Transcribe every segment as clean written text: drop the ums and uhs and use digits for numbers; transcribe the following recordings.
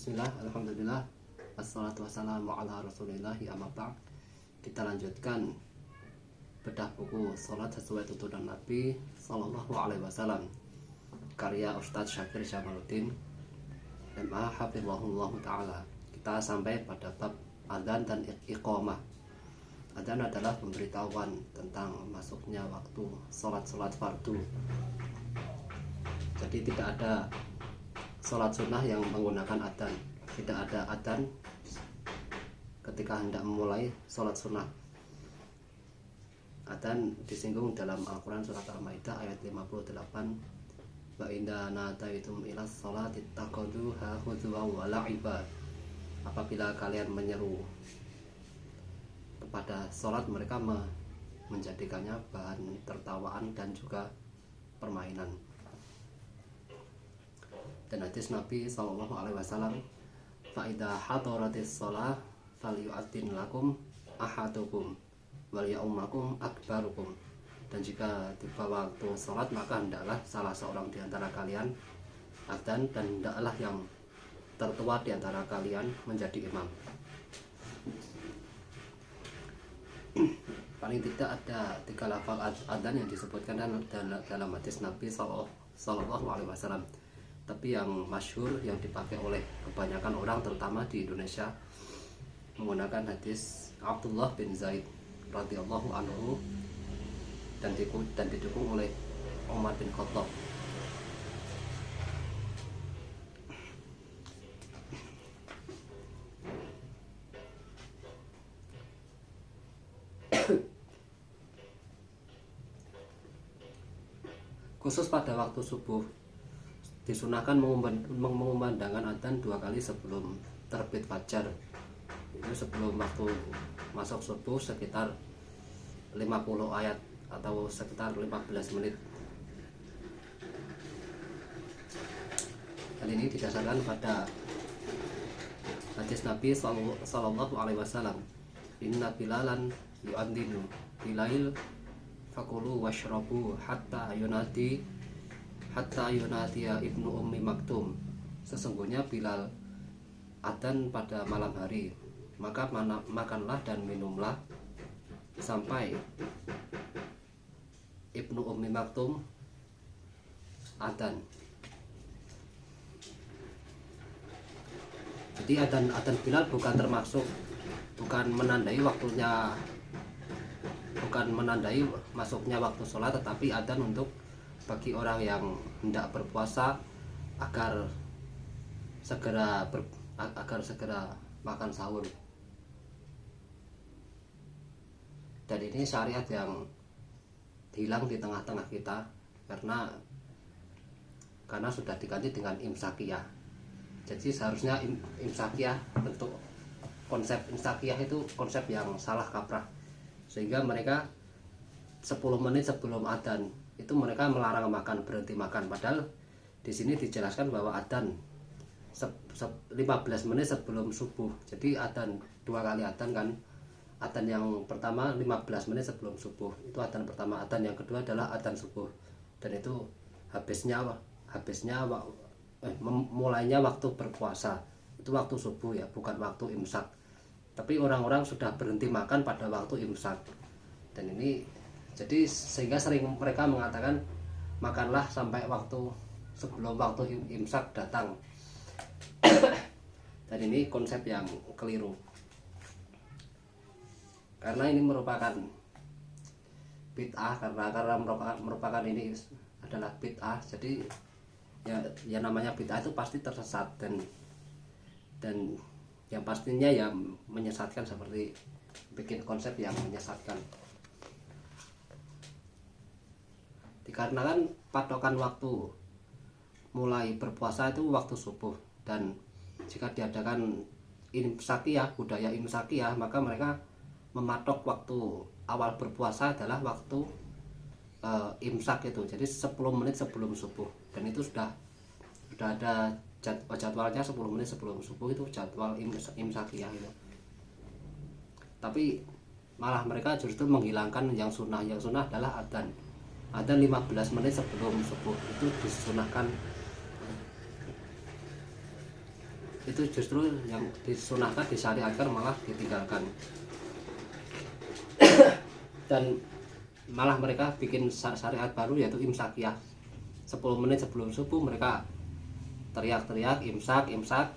Bismillah, alhamdulillah, assalatu wassalamu ala rasulillahi amma ba'd. Kita lanjutkan bedah buku Salat Sesuai Tuntunan Nabi Sallallahu Alaihi Wasallam, karya Ustadz Syakir Jamaluddin MA Hafizahullah Ta'ala. Kita sampai pada bab adzan dan iqamah. Adzan adalah pemberitahuan tentang masuknya waktu salat-salat fardu. Jadi tidak ada salat sunnah yang menggunakan adzan. Tidak ada adzan ketika hendak memulai salat sunnah. Adzan disinggung dalam Al-Quran surat Al-Maidah ayat 58. Wa inda nataitum ila sholati taqaduha huzwa wa la'iba. Apabila kalian menyeru kepada salat, mereka menjadikannya bahan tertawaan dan juga permainan. Dan hadis Nabi SAW, fa idza hadaratis shalah falyu'addin lakum ahadukum wal ya'ummakum akbarukum. Dan jika tiba waktu salat, maka hendaklah salah seorang di antara kalian adzan, dan hendaklah yang tertua di antara kalian menjadi imam. Paling tidak ada 3 lafal adzan yang disebutkan dalam hadis Nabi Sallallahu Alaihi Wasallam. Tapi yang masyhur, yang dipakai oleh kebanyakan orang terutama di Indonesia, menggunakan hadis Abdullah bin Zaid radhiyallahu anhu dan didukung oleh Umar bin Khattab. Khusus pada waktu subuh disunahkan mengumandangkan adzan 2 kali sebelum terbit fajar. Itu sebelum waktu masuk subuh sekitar 50 ayat atau sekitar 15 menit. Hal ini didasarkan pada hadis Nabi Sallallahu Alaihi Wasallam, inna bilalan yu'adzinu bilail fakulu washrabu hatta yunadiya ibnu ummi maktum. Sesungguhnya Bilal adzan pada malam hari, maka makanlah dan minumlah sampai ibnu ummi maktum adzan. Jadi adzan Bilal bukan menandai masuknya waktu sholat, tetapi adzan untuk bagi orang yang hendak berpuasa agar segera makan sahur. Dan ini syariat yang hilang di tengah-tengah kita karena sudah diganti dengan imsakiyah. Jadi seharusnya imsakiyah, bentuk konsep imsakiyah itu konsep yang salah kaprah, sehingga mereka 10 menit sebelum adzan itu mereka melarang makan, berhenti makan. Padahal di sini dijelaskan bahwa adzan 15 menit sebelum subuh. Jadi adzan 2 kali adzan kan. Adzan yang pertama 15 menit sebelum subuh, itu adzan pertama. Adzan yang kedua adalah adzan subuh. Dan itu mulainya waktu berpuasa. Itu waktu subuh ya, bukan waktu imsak. Tapi orang-orang sudah berhenti makan pada waktu imsak. Dan ini jadi sehingga sering mereka mengatakan makanlah sampai sebelum waktu imsak datang. Dan ini konsep yang keliru, karena ini merupakan bid'ah, karena merupakan ini adalah bid'ah. Jadi ya namanya bid'ah itu pasti tersesat, dan yang pastinya ya menyesatkan, seperti bikin konsep yang menyesatkan. Dikarenakan patokan waktu mulai berpuasa itu waktu subuh, dan jika diadakan imsakiyah, budaya imsakiyah, maka mereka mematok waktu awal berpuasa adalah waktu imsak itu, jadi 10 menit sebelum subuh. Dan itu sudah ada jadwalnya, 10 menit sebelum subuh itu jadwal imsakiyah itu. Tapi malah mereka justru menghilangkan yang sunnah. Yang sunnah adalah adzan 15 menit sebelum subuh, itu disunahkan itu justru yang disunahkan, disyariatkan malah ditinggalkan. Dan malah mereka bikin syariat baru yaitu imsakiyah. 10 menit sebelum subuh mereka teriak-teriak imsak, imsak.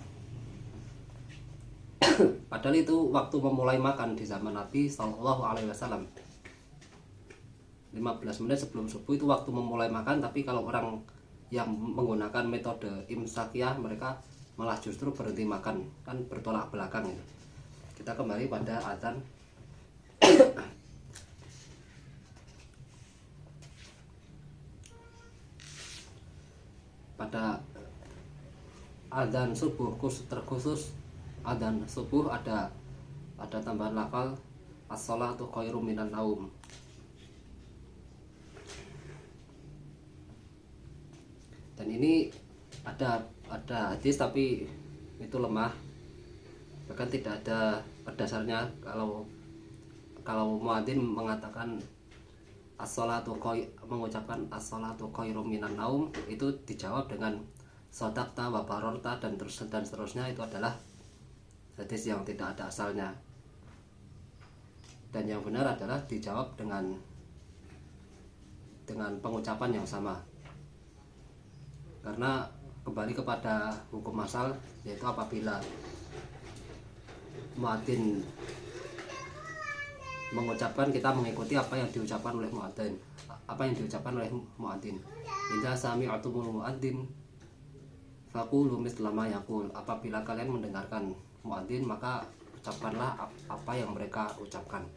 Padahal itu waktu memulai makan di zaman Nabi Shallallahu Alaihi Wasallam. 15 menit sebelum subuh itu waktu memulai makan, tapi kalau orang yang menggunakan metode imsakiyah mereka malah justru berhenti makan, kan bertolak belakang gitu. Kita kembali pada adzan. Pada adzan subuh terkhusus adzan subuh ada tambahan lafal as-sholatu khairum minan naum. Dan ini ada hadis tapi itu lemah, bahkan tidak ada berdasarnya. Kalau muadzin mengatakan mengucapkan as-sholatu khairum minan naum, itu dijawab dengan shadaqta wa bararta dan seterusnya, itu adalah hadis yang tidak ada asalnya. Dan yang benar adalah dijawab dengan pengucapan yang sama. Karena kembali kepada hukum asal, yaitu apabila muadzin mengucapkan, kita mengikuti apa yang diucapkan oleh muadzin. Idza sami'tumul muadzin faqulu mithla ma yaqul. Apabila kalian mendengarkan muadzin, maka ucapkanlah apa yang mereka ucapkan.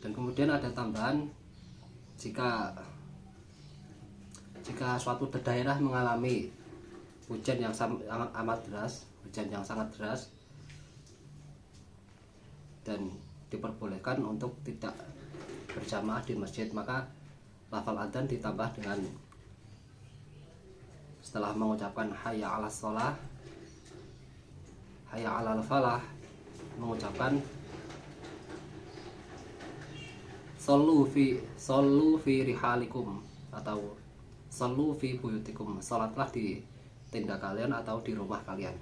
Dan kemudian ada tambahan, jika suatu daerah mengalami hujan yang amat deras, hujan yang sangat deras, dan diperbolehkan untuk tidak berjamaah di masjid, maka lafal adzan ditambah dengan, setelah mengucapkan hayya 'alas shalah, hayya 'alal falah, mengucapkan Sallu fi rihalikum atau sallu fi buyutikum, salatlah di tenda kalian atau di rumah kalian.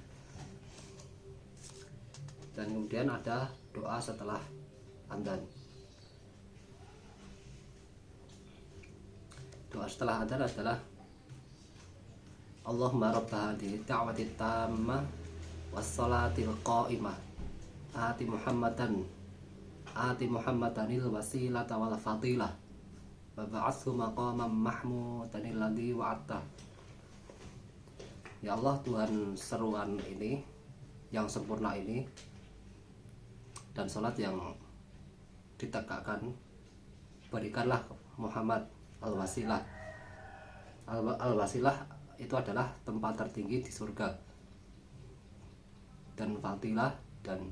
Dan kemudian ada doa setelah adzan. Doa setelah adzan adalah Allahumma rabb hadhihi da'wati tammah was salatil qa'imah ati Muhammadanil wasilata wal fadilah wa ba'athu maqaman mahmudanil ladzi wa'atta. Ya Allah, Tuhan seruan ini yang sempurna ini dan salat yang ditegakkan, berikanlah Muhammad al-wasilah. Al-wasilah itu adalah tempat tertinggi di surga, dan fadilah dan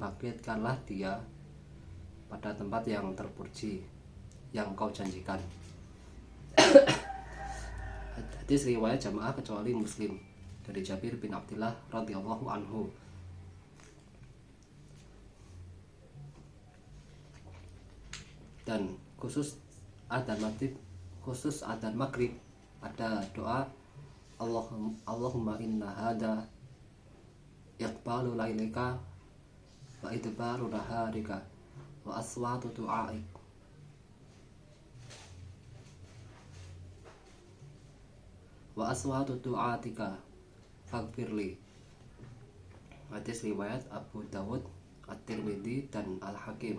bangkitkanlah dia pada tempat yang terpuji yang kau janjikan. Hadis riwayat jamaah kecuali Muslim, dari Jabir bin Abdullah radhiyallahu anhu. Dan khusus adzan maghrib ada doa Allahumma inna hada iqbalu lailika wa idbaru naharika wa aswatu du'aik wa aswatu du'atika faghfirli. Hadis riwayat Abu Dawud, At-Tirmidzi dan Al-Hakim.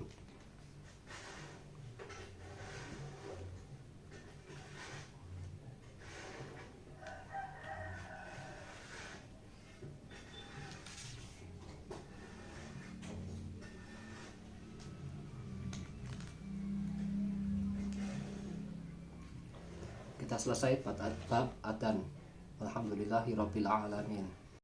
Kita selesai bab adzan. Alhamdulillahirabbil alamin.